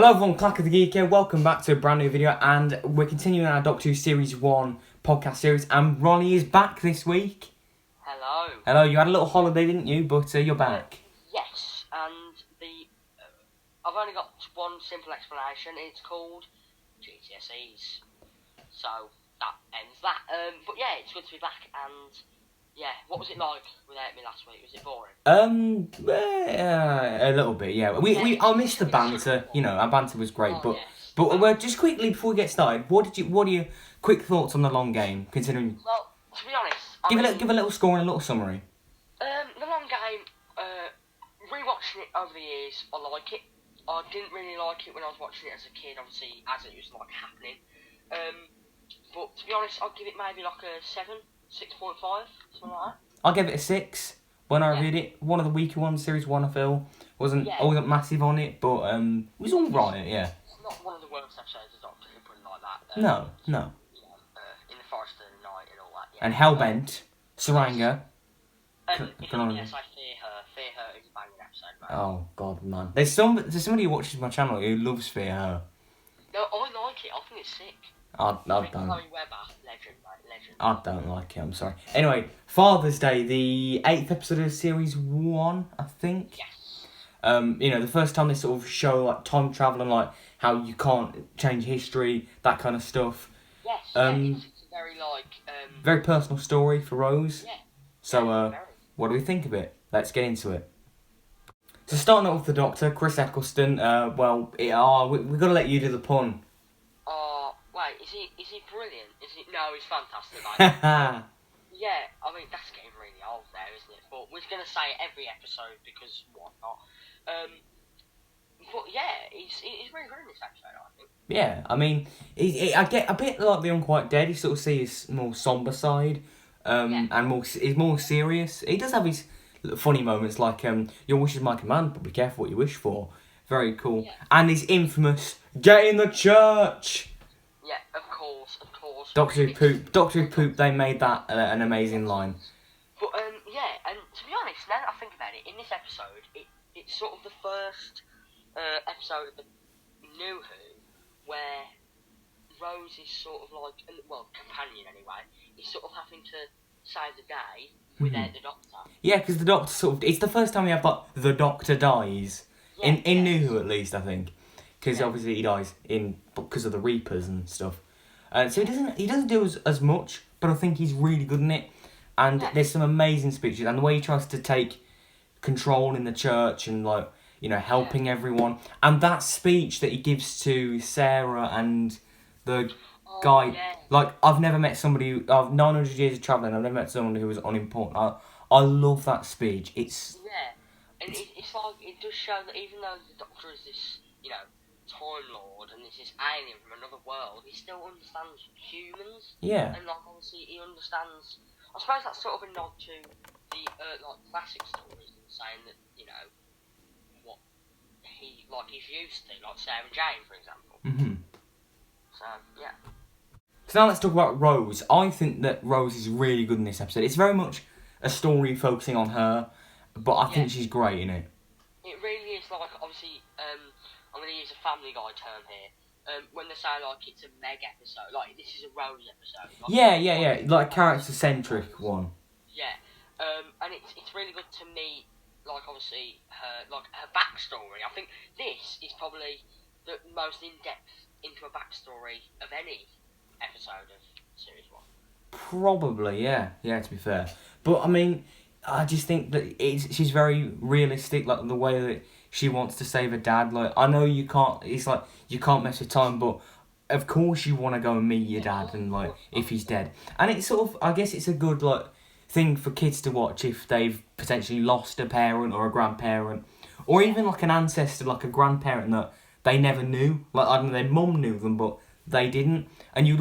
Hello everyone, Clack of the Geek here. Welcome back to a brand new video, and we're continuing our Doctor Who Series 1 podcast series, and Ronnie is back this week. Hello. Hello, you had a little holiday, didn't you? But you're back. Yes, and I've only got one simple explanation. It's called GCSEs. So that ends that. But yeah, it's good to be back, and yeah, what was it like without me last week? Was it boring? A little bit, yeah. I missed the banter. You know, our banter was great, but yes. Just quickly before we get started, what are your quick thoughts on the long game? Considering, Well, to be honest, give a little score and a little summary. The long game. Rewatching it over the years, I like it. I didn't really like it when I was watching it as a kid, obviously, as it was like happening. But to be honest, I'll give it maybe like a 7, 6.5, something like that. I'll give it a 6 when I reviewed it. One of the weaker ones, Series 1, I feel. I wasn't massive on it, but it was alright, yeah. It's not one of the worst episodes of Doctor Who, put it like that. No. You know, in the Forest of the Night and all that, yeah. And Hellbent, Saranga. Yes, I fear her. Fear her is a banging episode, mate. Oh, God, man. There's somebody who watches my channel who loves Fear Her. No, I like it. I think it's sick. I don't. Chloe Webber, legend, mate, legend. I don't like it, I'm sorry. Anyway, Father's Day, the 8th episode of Series 1, I think. Yes. You know, the first time they sort of show, like, time travel and, like, how you can't change history, that kind of stuff. Yes, it's very, like... Very personal story for Rose. Yeah. So, what do we think of it? Let's get into it. So, starting off with the Doctor, Chris Eccleston, we've got to let you do the pun. Wait, is he brilliant? No, he's fantastic, mate. Yeah, I mean, that's getting really old there, isn't it? But we're going to say it every episode, because why not? But yeah, he's really good in this episode, I think. Yeah, I mean, I get a bit like the Unquiet Dead. You sort of see his more somber side, and he's more serious. He does have his funny moments, like "Your wish is my command, but be careful what you wish for." Very cool, and his infamous "Get in the church." Yeah, of course. Doctor Who poop. They made that an amazing line. But yeah, and to be honest, now that I think about it, in this episode, it's sort of the first episode of the New Who where Rose is sort of like, well, companion anyway, is sort of having to save the day without the Doctor. Yeah, because the Doctor it's the first time we have like the Doctor dies in New Who, at least, I think, because obviously he dies because of the Reapers and stuff. So he doesn't do as much, but I think he's really good in it. And there's some amazing speeches, and the way he tries to take control in the church and, like, you know, helping everyone. And that speech that he gives to Sarah and the guy, like, I've never met somebody. I've 900 years of travelling. I've never met someone who was unimportant. I love that speech. It's and it's like, it does show that even though the Doctor is this, you know, Time Lord and this alien from another world, he still understands humans. Yeah. And like, obviously he understands. I suppose that's sort of a nod to the like classic stories, and saying that, you know, what he's used to, like Sarah and Jane, for example. So yeah. So now let's talk about Rose. I think that Rose is really good in this episode. It's very much a story focusing on her, but I think she's great in it. It really is, like, obviously, I'm going to use a Family Guy term here. When they say, like, it's a Meg episode, like, this is a Rose episode. Like, yeah, like a character-centric one. Yeah, and it's really good to meet, like, obviously, her backstory. I think this is probably the most in-depth into a backstory of any episode of Series 1. Probably, yeah, to be fair. But, I mean, I just think that she's very realistic, like, the way that she wants to save her dad. Like, I know you can't. It's like you can't mess with time, but of course you want to go and meet your dad, and like if he's dead. And it's sort of, I guess it's a good like thing for kids to watch if they've potentially lost a parent or a grandparent, or even like an ancestor, like a grandparent that they never knew. Like, I don't know, their mum knew them, but they didn't. And you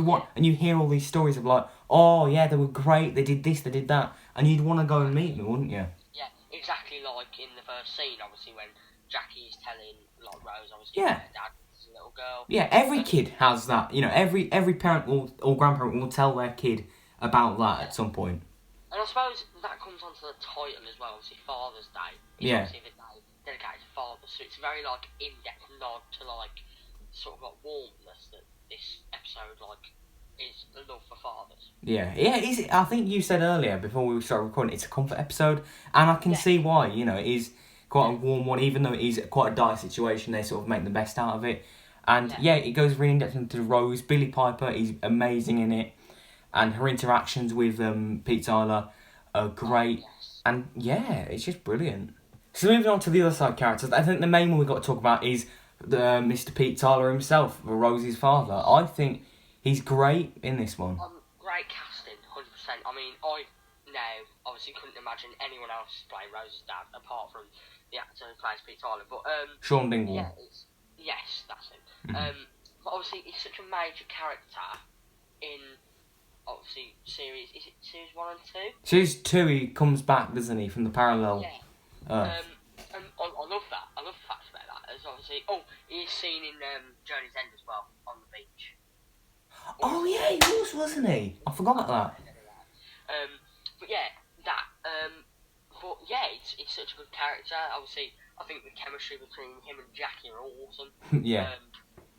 hear all these stories of like, oh yeah, they were great. They did this, they did that, and you'd want to go and meet them, wouldn't you? Yeah, exactly. Like in the first scene, obviously when Jackie is telling, like, Rose, obviously, her dad is a little girl. Yeah, every kid has that. You know, every parent or grandparent will tell their kid about that at some point. And I suppose that comes onto the title as well, obviously, Father's Day. It's obviously the day dedicated to fathers, so it's a very, like, in-depth nod to, like, sort of like warmness that this episode like is the love for fathers. Yeah. I think you said earlier before we started recording, it's a comfort episode, and I can see why. You know, it is quite a warm one, even though it is quite a dire situation. They sort of make the best out of it, and it goes really in depth into Rose. Billy Piper is amazing in it, and her interactions with Pete Tyler are great, and it's just brilliant. So moving on to the other side characters, I think the main one we've got to talk about is Mr. Pete Tyler himself, Rosie's father. I think he's great in this one. Great casting, 100%. I mean, I now obviously couldn't imagine anyone else playing Rose's dad apart from the actor who plays Pete Tyler. But Sean Dingwall. Yeah, yes, that's him. But obviously, he's such a major character in obviously series. Is it series 1 and 2? Series 2, he comes back, doesn't he, from the parallel? Yeah. And I love that. I love the fact about that. As obviously, he is seen in Journey's End as well on the beach. Oh yeah, he was, wasn't he? I forgot about that. But yeah, that. But yeah, it's such a good character. Obviously, I think the chemistry between him and Jackie are awesome. Yeah.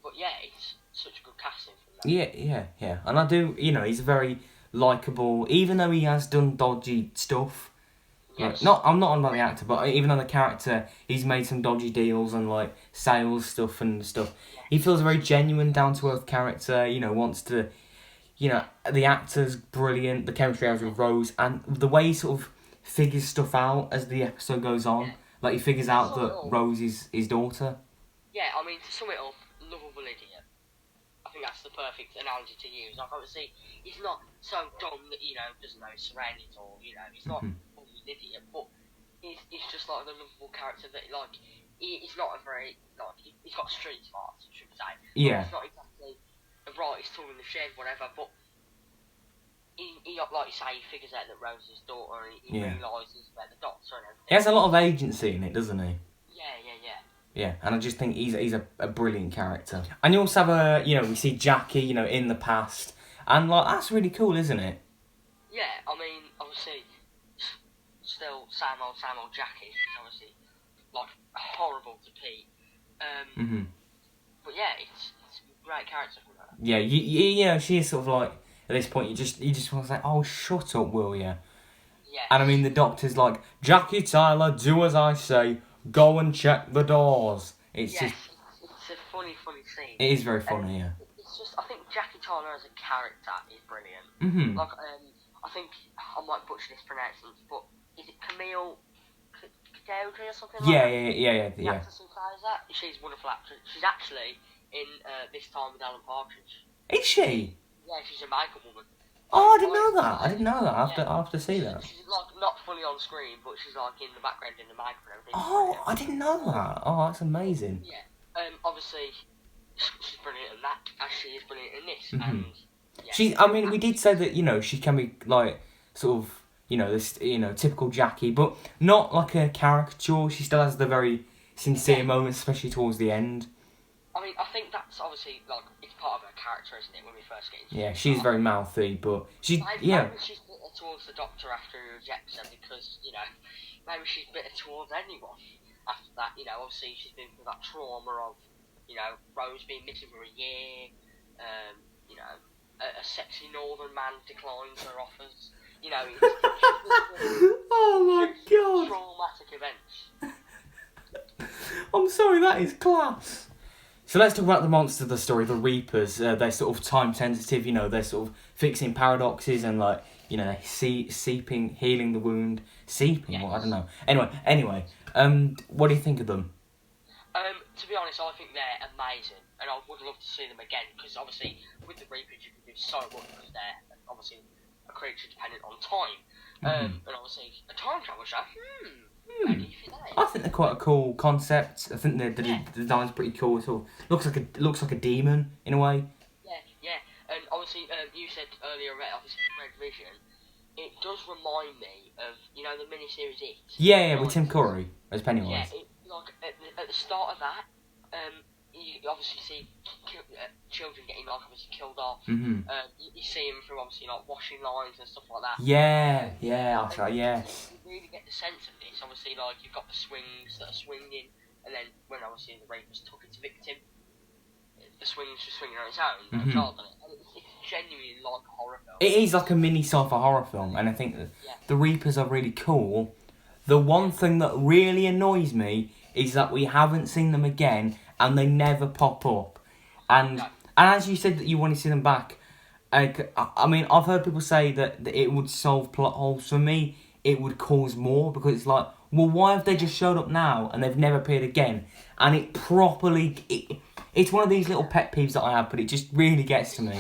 But yeah, it's such a good casting from them. Yeah. And I do, he's very likeable, even though he has done dodgy stuff. Yes. Like, I'm not on about the actor, but even on the character, he's made some dodgy deals and like sales stuff and stuff. He feels a very genuine, down to earth character. Wants to, the actor's brilliant. The chemistry he has with Rose, and the way he sort of figures stuff out as the episode goes on. Like he figures out that Rose is his daughter. Yeah, I mean, to sum it up, lovable idiot. I think that's the perfect analogy to use. Like, obviously, he's not so dumb that, doesn't know his surroundings or, he's not an idiot, but he's just, like, the lovable character that, like, he's not a very, like, he's got street smarts, I should say. Yeah. He's not exactly a brightest tool in the shed, whatever, but he, like you say, he figures out that Rose is his daughter, and he realises about the doctor and everything. He has a lot of agency in it, doesn't he? Yeah. Yeah, and I just think he's a brilliant character. And you also have we see Jackie, in the past, and like that's really cool, isn't it? Yeah, I mean, obviously, still same old Jackie. She's obviously like horrible to Pete. But yeah, it's a great character from her. Yeah, she is sort of like at this point you just want to say, oh, shut up, will ya? Yeah. And I mean the doctor's like, Jackie Tyler, do as I say. Go and check the doors. It's a funny scene. It is very funny, yeah. It's just, I think Jackie Tyler as a character is brilliant. Like, I think I might butcher this pronouncement, but is it Camille Cadaudry or something like that? Yeah. The actress who plays that. She's a wonderful actress. She's actually in This Time with Alan Partridge. Is she? Yeah, she's a makeup woman. Oh, I didn't know that. I have to see that. She's like not fully on screen, but she's like in the background in the makeup and everything. Oh, I didn't know that. Oh, that's amazing. Yeah. Obviously, she's brilliant in that, as she is brilliant in this. And I mean, we did say that she can be like sort of this typical Jackie, but not like a caricature. She still has the very sincere moments, especially towards the end. I mean, I think that's obviously like it's part of her character, isn't it? When we first get into she's very mouthy, but maybe she's bitter towards the doctor after he rejects her because maybe she's bitter towards anyone after that. Obviously she's been through that trauma of Rose being missing for a year. A sexy northern man declines her offers. Oh my god! Traumatic events. I'm sorry, that is class. So let's talk about the monster of the story, the Reapers. They're sort of time sensitive, they're sort of fixing paradoxes and like, seeping, healing the wound. Seeping? Yes. Well, I don't know. Anyway, what do you think of them? To be honest, I think they're amazing, and I would love to see them again, because obviously with the Reapers you can do so much, because they're obviously a creature dependent on time. And obviously a time travel show. How do you think that is? I think they're quite a cool concept. I think the design's pretty cool. It sort of looks like a demon in a way. Yeah. And obviously, you said earlier about obviously Red Vision. It does remind me of the miniseries It. Yeah, with Tim Curry as Pennywise. Yeah, at the start of that, you obviously see children getting obviously killed off. You see them through obviously washing lines and stuff like that. Yeah, that's right. Yes. You really get the sense of this. Obviously, you've got the swings that are swinging, and then when obviously the rapist took its victim, the swing's just swinging on its own, like child on it. And it's genuinely like a horror film. It is like a mini sci-fi horror film, and I think that the Reapers are really cool. The one thing that really annoys me is that we haven't seen them again, and they never pop up. And as you said that you want to see them back, I mean, I've heard people say that it would solve plot holes. For me, it would cause more, because it's like, well, why have they just showed up now and they've never appeared again? And it properly... It's one of these little pet peeves that I have, but it just really gets to me.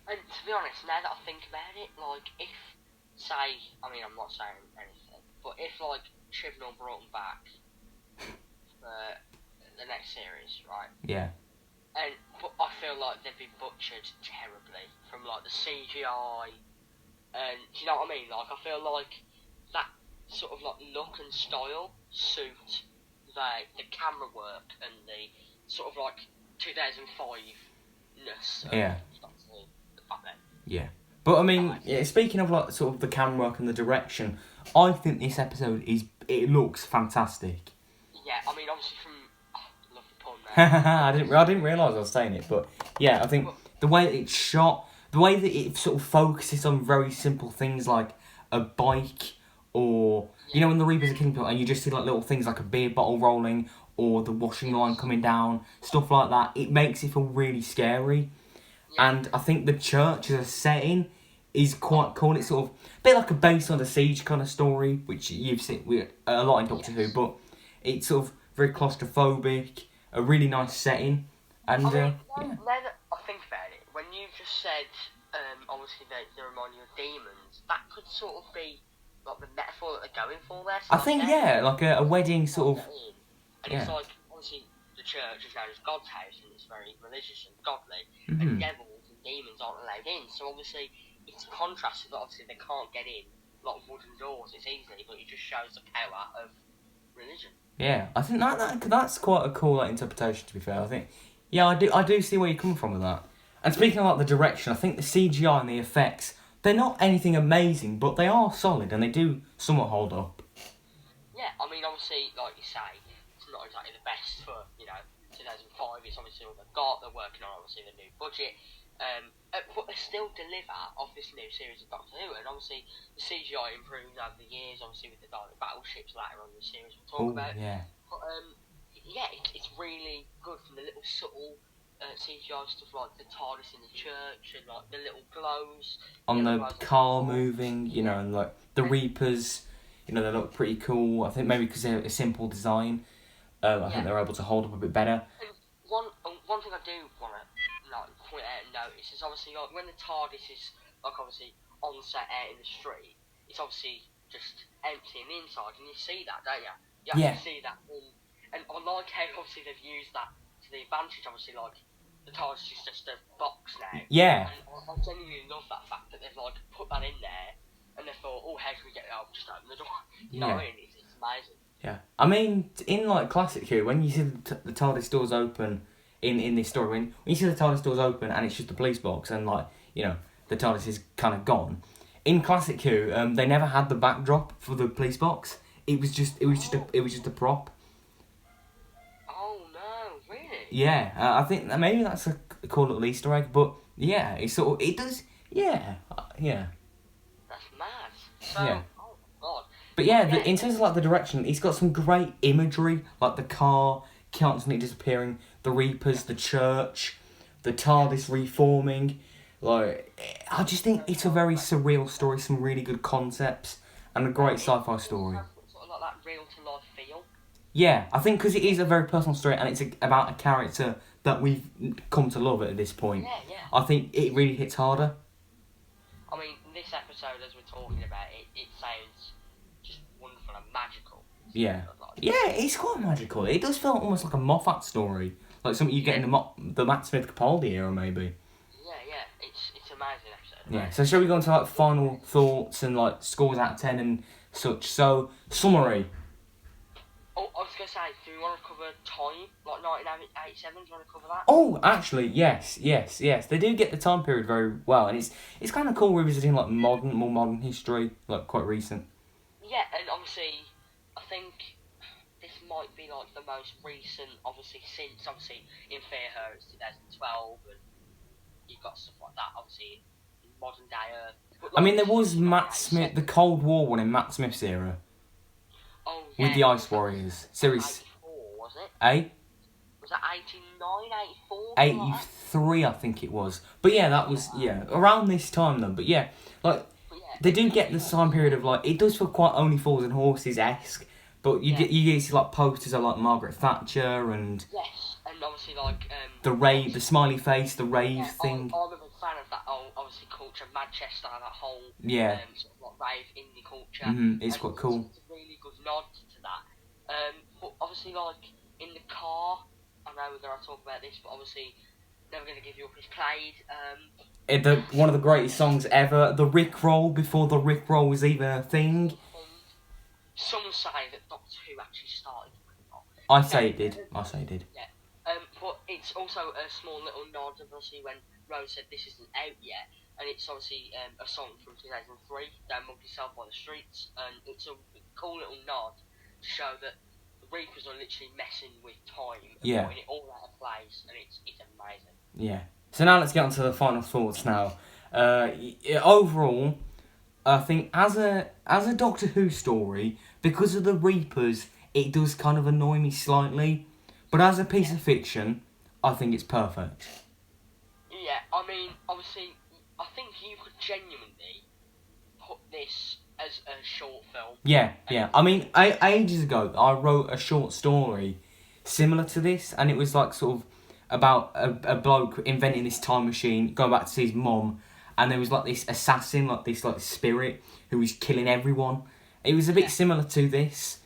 And to be honest, now that I think about it, like, if, say, I mean, I'm not saying anything, but if, like, Chibnall brought them back for the next series, right? Yeah. But I feel like they'd be butchered terribly from, like, the CGI, and, do you know what I mean? Like, I feel like that sort of, like, look and style suit the camera work and the sort of, like, 2005-ness. Yeah. Back then. Yeah. But I mean, speaking of like sort of the camera work and the direction, I think this episode it looks fantastic. Yeah, I mean obviously love the pun there. I didn't realise I was saying it, but yeah, I think the way that it's shot, the way that it sort of focuses on very simple things like a bike, or you know when the Reapers are killing people and you just see like little things like a beer bottle rolling or the washing line coming down, stuff like that, it makes it feel really scary. And I think the church as a setting is quite cool. It's sort of a bit like a Based on the Siege kind of story, which you've seen a lot in Doctor Who, but it's sort of very claustrophobic, a really nice setting. And now that I think about it, when you just said, obviously they remind you of demons, that could sort of be like the metaphor that they're going for there. I think, like a wedding sort of... And it's like, obviously, the church is known as God's house, and it's very religious and godly, and devils and demons aren't allowed in, so obviously, it's a contrast, that obviously they can't get in, like wooden doors, it's easy, but it just shows the power of religion. Yeah, I think that's quite a cool interpretation, to be fair. I think, yeah, I do see where you're coming from with that. And speaking of like the direction, I think the CGI and the effects, they're not anything amazing, but they are solid, and they do somewhat hold up. Yeah, I mean, obviously, like you say, it's not exactly the best for, 2005, it's obviously all they've got, they're working on, obviously, the new budget, but they still deliver off this new series of Doctor Who, and obviously, the CGI improves over the years, obviously, with the Dalek battleships later on in the series we'll talk about. Yeah. But, it's really good from the little subtle CGI stuff, like the TARDIS in the church, and, like, the little glows. On the car moving, and, like, the Reapers, they look pretty cool. I think maybe because they're a simple design. I think they're able to hold up a bit better. And one thing I do want to point out and notice is obviously like when the TARDIS is like obviously on set out in the street, it's obviously just empty on the inside, and you see that, don't you? You actually see that, and I like how obviously they've used that to the advantage. Obviously, like the TARDIS is just a box now. Yeah. And I genuinely love that fact that they've like put that in there, and they thought, oh, how can we get it out? Just open the door. You know what I mean? It's amazing. Yeah, I mean, in like classic Who, when you see the TARDIS doors open in this story, when you see the TARDIS doors open and it's just a police box and like the TARDIS is kind of gone. In classic Who, they never had the backdrop for the police box. It was just a prop. Oh no, really? Yeah, I think that maybe that's a cool little Easter egg, but yeah, it does. Yeah. That's mad. So, yeah. oh my god. But yeah, in terms of like the direction, it's got some great imagery, like the car constantly disappearing, the Reapers, the church, the TARDIS reforming. Like, I just think it's a very surreal story, some really good concepts, and a great sci-fi story. Sort of like that real to life feel. Yeah, I think because it is a very personal story, and it's about a character that we've come to love at this point. Yeah. I think it really hits harder. I mean, this episode, as we're talking about it sounds just wonderful and magical. Yeah, it's quite magical. It does feel almost like a Moffat story, like something you get in the Matt Smith Capaldi era, maybe. Yeah, it's an amazing episode. Yeah, so shall we go into like final thoughts and like scores out of 10 and such? So, summary. Oh, I was going to say, do we want to cover time? Like 1987, do you want to cover that? Oh, actually, yes. They do get the time period very well, and it's kind of cool revisiting like more modern history, like quite recent. Yeah, and obviously, I think this might be like the most recent, obviously in Fear Her it's 2012, and you've got stuff like that, obviously in modern day Earth. But, I like, mean, there this is was obviously Matt like Smith, the 87. Cold War one in Matt Smith's era Oh yeah. with the Ice Was that Warriors series. 84, was it? Eh? Was that 89, 84? Something like that? 83, I think it was. But yeah, that was around this time though. But yeah, like But yeah, they do get the time period of like it does feel quite Only Fools and Horses esque. But you get see like posters of like Margaret Thatcher and yes, and obviously like the smiley face, the rave thing. I'm a big fan of that obviously culture, Manchester, that whole Yeah. sort of like rave indie culture. It's and quite cool. It's a really good nod to that. But obviously like in the car, I know we're gonna talk about this, but obviously Never Gonna Give You Up is played. One of the greatest songs ever, the Rick Roll before the Rick Roll was even a thing. Some say that Doctor Who actually started the Rick Roll. I say it did. Yeah. But it's also a small little nod, obviously, when Rose said this isn't out yet, and it's obviously a song from 2003, Don't Mug Yourself by the Streets, and it's a cool little nod to show that the Reapers are literally messing with time and putting it all out of place, and it's amazing. Yeah. So now let's get on to the final thoughts now. Overall, I think as a Doctor Who story, because of the Reapers, it does kind of annoy me slightly. But as a piece of fiction, I think it's perfect. Yeah, I mean, obviously, I think you could genuinely put this as a short film. Yeah. I mean, ages ago, I wrote a short story similar to this, and it was like sort of about a bloke inventing this time machine, going back to see his mum, and there was like this assassin, like this like spirit who was killing everyone. It was a bit similar to this.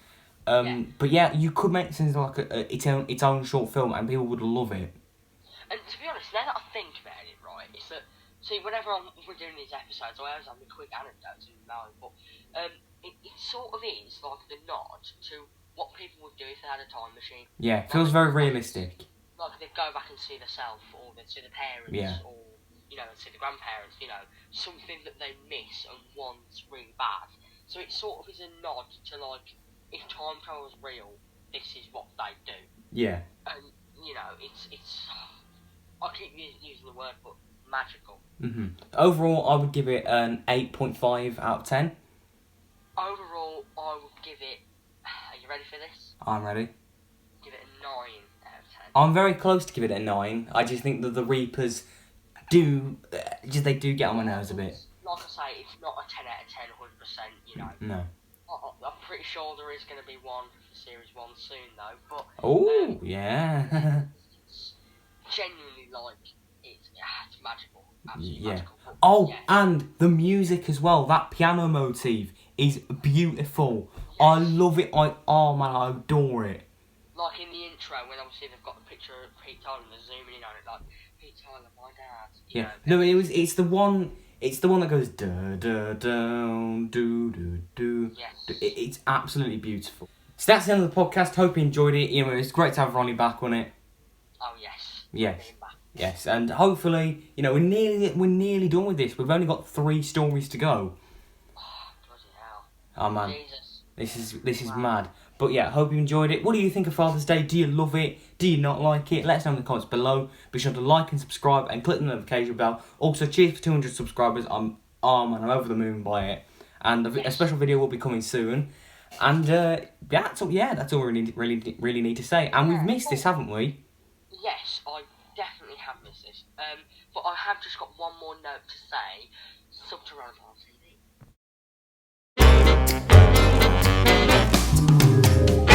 But yeah, you could make it like its own short film, and people would love it. And to be honest, now that I think about it, right, it's that, see, whenever we're doing these episodes, I always have a quick anecdote in mind, but it sort of is like the nod to what people would do if they had a time machine. Yeah, it feels very realistic. Like they'd go back and see themselves, or they'd see the parents, or, you know, they'd see the grandparents, you know, something that they miss and want really bad. So it sort of is a nod to, like, if time travel is real, this is what they do. Yeah. And, you know, it's I keep using the word, but magical. Overall, I would give it an 8.5 out of 10. Overall, I would give it... Are you ready for this? I'm ready. Give it a 9 out of 10. I'm very close to give it a 9. I just think that the Reapers do get on my nerves a bit. Like I say, it's not a 10 out of 10, 100%, you know. No. I'm pretty sure there is going to be one for Series 1 soon, though, but... Oh, yeah. It's genuinely, like, it's magical. Absolutely Yeah. magical. But, Oh, and the music as well. That piano motif is beautiful. Yes. I love it. I adore it. Like in the intro, when obviously they've got the picture of Pete Tyler and they're zooming in on it, like, Pete Tyler, my dad. Yeah. No, it's the one... It's the one that goes da da da do do do. Yes. It's absolutely beautiful. So that's the end of the podcast. Hope you enjoyed it. You know, it's great to have Ronnie back on it. Oh yes. Yes, and hopefully, you know, we're nearly done with this. We've only got 3 stories to go. Oh, bloody hell. Oh man, Jesus. this is mad. But yeah, hope you enjoyed it. What do you think of Father's Day? Do you love it? Do you not like it? Let us know in the comments below. Be sure to like and subscribe and click the notification bell. Also, cheers for 200 subscribers. I'm over the moon by it. And a special video will be coming soon. And that's all we really need to say. And we've missed this, haven't we? Yes, I definitely have missed this. But I have just got one more note to say. Sub to RonaparTV.